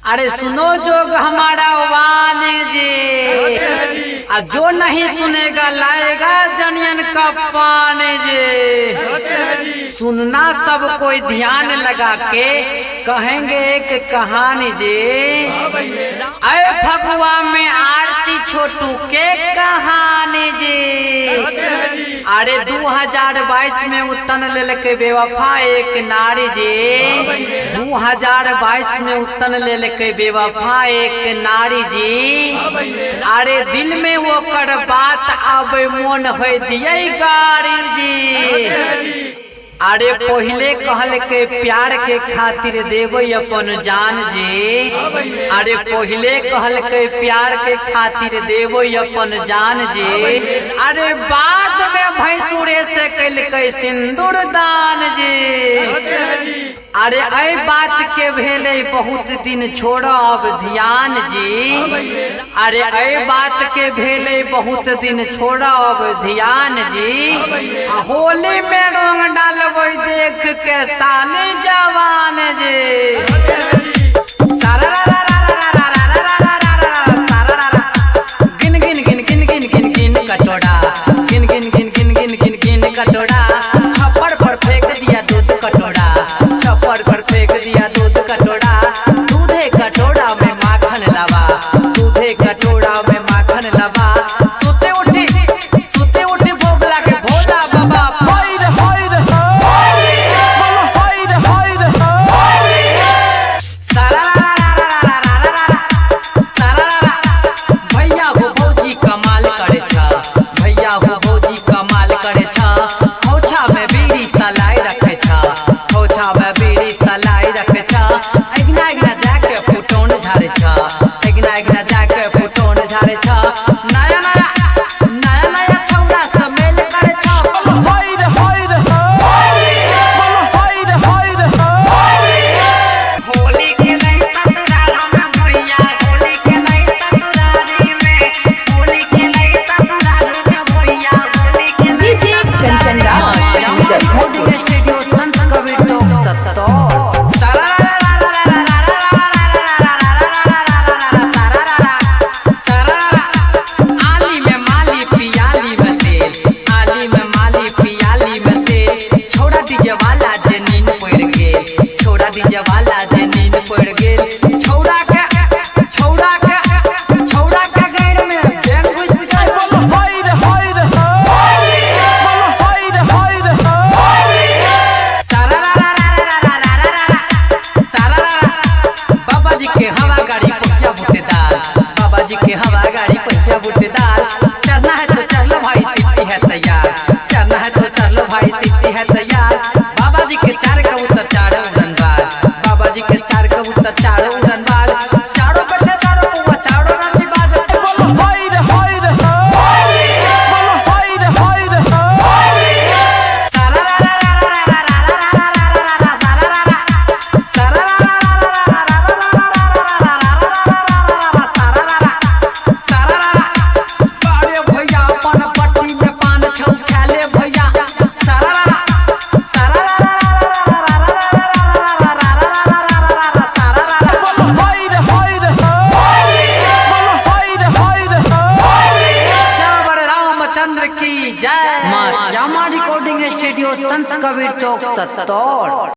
अरे सुनो जोग हमारा वान जे, जो नहीं सुनेगा लाएगा जनियन का पान जे। सुनना सब कोई ध्यान लगा के कहेंगे एक कहानी जे। अरे फगुआ में आरती छोटू के कहानी जे। अरे 2022 में उत्तन लेलके बेवफा एक नारी जे। 2022 में उत्तन लेलके बेवफा एक नारी जी। अरे दिल में वो कर बात अब मोन हो दिए गाड़ी जी। अरे पहले कहल के प्यार के खातिर देवो अपन जान जी। अरे पहले कहल के प्यार के खातिर देवो अपन जान जी। अरे बाद में भैंसुरे से कल के सिंदूर दान जी। अरे ऐ बात के भेले बहुत दिन छोड़ अब ध्यान जी। अरे ऐ बात के भेले बहुत दिन छोड़ अब ध्यान जी। होली में रंग डालबो देख के साले जवान जी। गिन गिन गिन गिन गिन गिन गिन कटोरा, गिन गिन गिन गिन गिन गिन गिन कटोरा। छप्पर पर फेंक दिया दूध कटोरा, छप्पर पर फेंक दिया दूध कटोरा। दूधे कटोरा में माखन लवा, दूधे कटोरा में माखन लवा। सुते उठी भोग लागे भोला बाबा। भैया हो भौजी कमाल करे छा, भैया हो भौजी कमाल करे छा। खोछा में बीड़ी सलाई रखे छा, खोछा में बीड़ी सलाई रखे छा। अगना अगना जाके फुटोन झारे छा, अगना अगना जाके फुटोन झारे छा। नया नया छौरा से मेल करे छा। होली के नहीं ससुराल में भैया, होली के नहीं ससुराल में, होली के नहीं ससुराल में भैया, होली के नहीं। डीजे कंचन राज मुजफ्फरपुर। स्टूडियो संत कबीर चौक सत्तर। आली में माली पियाली में तेल, आली में माली पियाली में तेल। छोड़ा डीजे वाला जे नींद पड़ गेल, छोड़ा डीजे वाला जे नींद पड़ गेल। छौड़ा के गैर में बैंग घुस गइल। बाबा जी के हवा गाड़ी पहिया बूटेदार, बाबा जी के हवा गाड़ी पहिया बूटेदार। चढ़ना है तो चढ़ लो भाई सीटी है तैयार, चढ़ना है तो चढ़ लो भाई सीटी है तैयार। बाबा जी के चार कबूतर चारों उड़न बाज, बाबा जी के चार कबूतर चारों उड़न बाज। चारों बैठे चारों पुआ चारों राशि बाज। अरे भैया अपन पट्टी में पान छौ खाले भैया। श्याम रामचंद्र की जय। मां श्यामा रिकॉर्डिंग स्टूडियो संत कबीर चौक सत्तर।